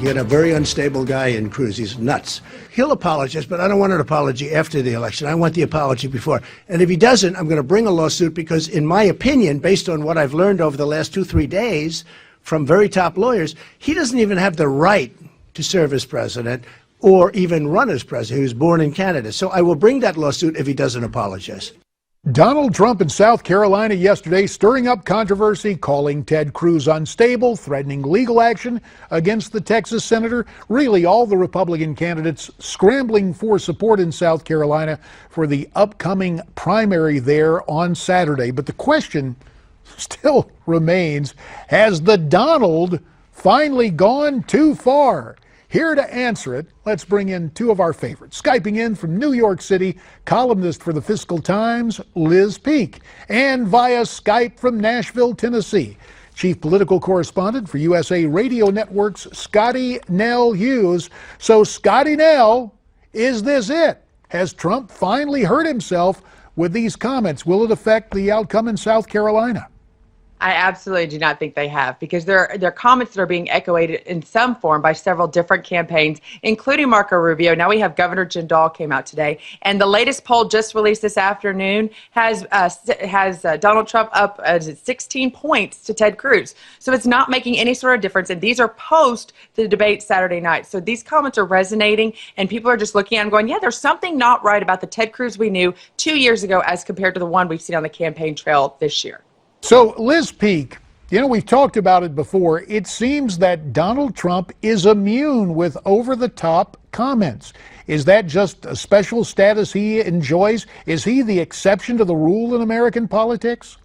You got a very unstable guy in Cruz. He's nuts. He'll apologize, but I don't want an apology after the election. I want the apology before. And if he doesn't, I'm going to bring a lawsuit because, in my opinion, based on what I've learned over the last 2-3 days from very top lawyers, he doesn't even have the right to serve as president or even run as president. He was born in Canada. So I will bring that lawsuit if he doesn't apologize. Donald Trump in South Carolina yesterday stirring up controversy, calling Ted Cruz unstable, threatening legal action against the Texas senator. Really, all the Republican candidates scrambling for support in South Carolina for the upcoming primary there on Saturday. But the question still remains, has the Donald finally gone too far? Here to answer it, let's bring in two of our favorites. Skyping in from New York City, columnist for the Fiscal Times, Liz Peek. And via Skype from Nashville, Tennessee, chief political correspondent for USA Radio Network's Scottie Nell Hughes. So, Scottie Nell, is this it? Has Trump finally hurt himself with these comments? Will it affect the outcome in South Carolina? I absolutely do not think they have, because they're comments that are being echoed in some form by several different campaigns, including Marco Rubio. Now we have Governor Jindal came out today, and the latest poll just released this afternoon has Donald Trump up 16 points to Ted Cruz. So it's not making any sort of difference, and these are post the debate Saturday night. So these comments are resonating, and people are just looking at them going, yeah, there's something not right about the Ted Cruz we knew 2 years ago as compared to the one we've seen on the campaign trail this year. So, Liz Peek, we've talked about it before. It seems that Donald Trump is immune with over-the-top comments. Is that just a special status he enjoys? Is he the exception to the rule in American politics?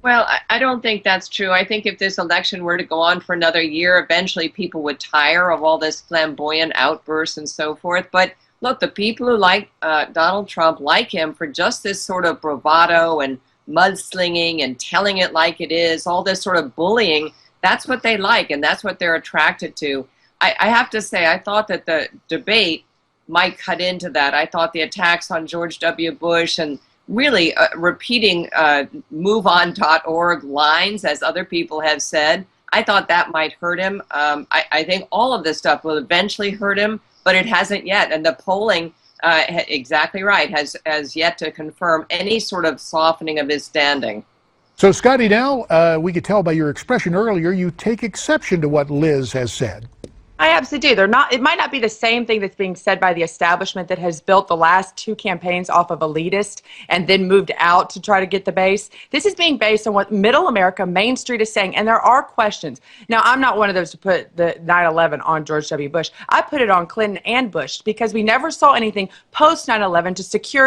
Well, I don't think that's true. I think if this election were to go on for another year, eventually people would tire of all this flamboyant outbursts and so forth. But look, the people who like Donald Trump like him for just this sort of bravado and mudslinging and telling it like it is, all this sort of bullying. That's what they like, and that's what they're attracted to. I have to say, I thought that the debate might cut into that. I thought the attacks on George W. Bush and really repeating moveon.org lines, as other people have said, I thought that might hurt him. I think all of this stuff will eventually hurt him, but it hasn't yet. And the polling, exactly right, has yet to confirm any sort of softening of his standing. So, Scottie, now we could tell by your expression earlier, you take exception to what Liz has said. I absolutely do. It might not be the same thing that's being said by the establishment that has built the last two campaigns off of elitist and then moved out to try to get the base. This is being based on what middle America, Main Street is saying, and there are questions. Now, I'm not one of those to put the 9/11 on George W. Bush. I put it on Clinton and Bush because we never saw anything post 9/11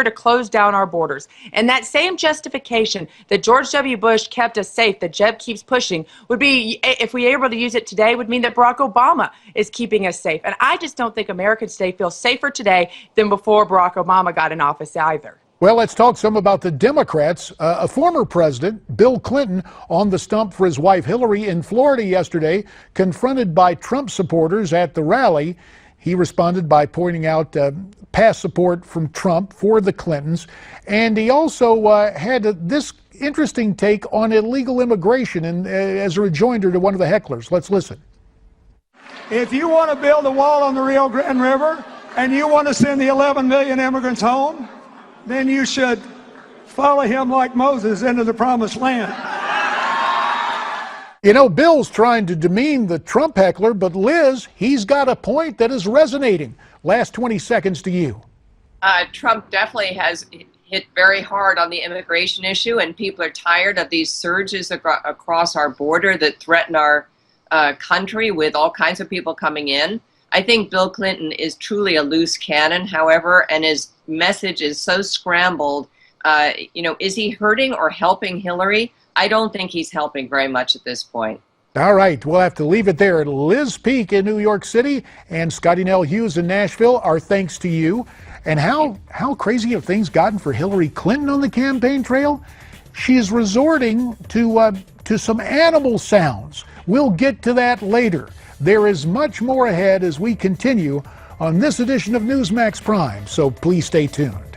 to close down our borders. And that same justification that George W. Bush kept us safe, that Jeb keeps pushing, would be, if we were able to use it today, would mean that Barack Obama is keeping us safe. And I just don't think Americans today feel safer today than before Barack Obama got in office either. Well, let's talk some about the Democrats. A former president, Bill Clinton, on the stump for his wife Hillary in Florida yesterday, confronted by Trump supporters at the rally. He responded by pointing out past support from Trump for the Clintons. And he also had this interesting take on illegal immigration and as a rejoinder to one of the hecklers. Let's listen. If you want to build a wall on the Rio Grande River and you want to send the 11 million immigrants home, then you should follow him like Moses into the promised land. Bill's trying to demean the Trump heckler, but Liz, he's got a point that is resonating. Last 20 seconds to you. Trump definitely has hit very hard on the immigration issue, and people are tired of these surges across our border that threaten our country with all kinds of people coming in. I think Bill Clinton is truly a loose cannon, however, and his message is so scrambled. Is he hurting or helping Hillary? I don't think he's helping very much at this point. All right, we'll have to leave it there. Liz Peek in New York City and Scottie Nell Hughes in Nashville, our thanks to you. And how crazy have things gotten for Hillary Clinton on the campaign trail? She's resorting to some animal sounds. We'll get to that later. There is much more ahead as we continue on this edition of Newsmax Prime, so please stay tuned.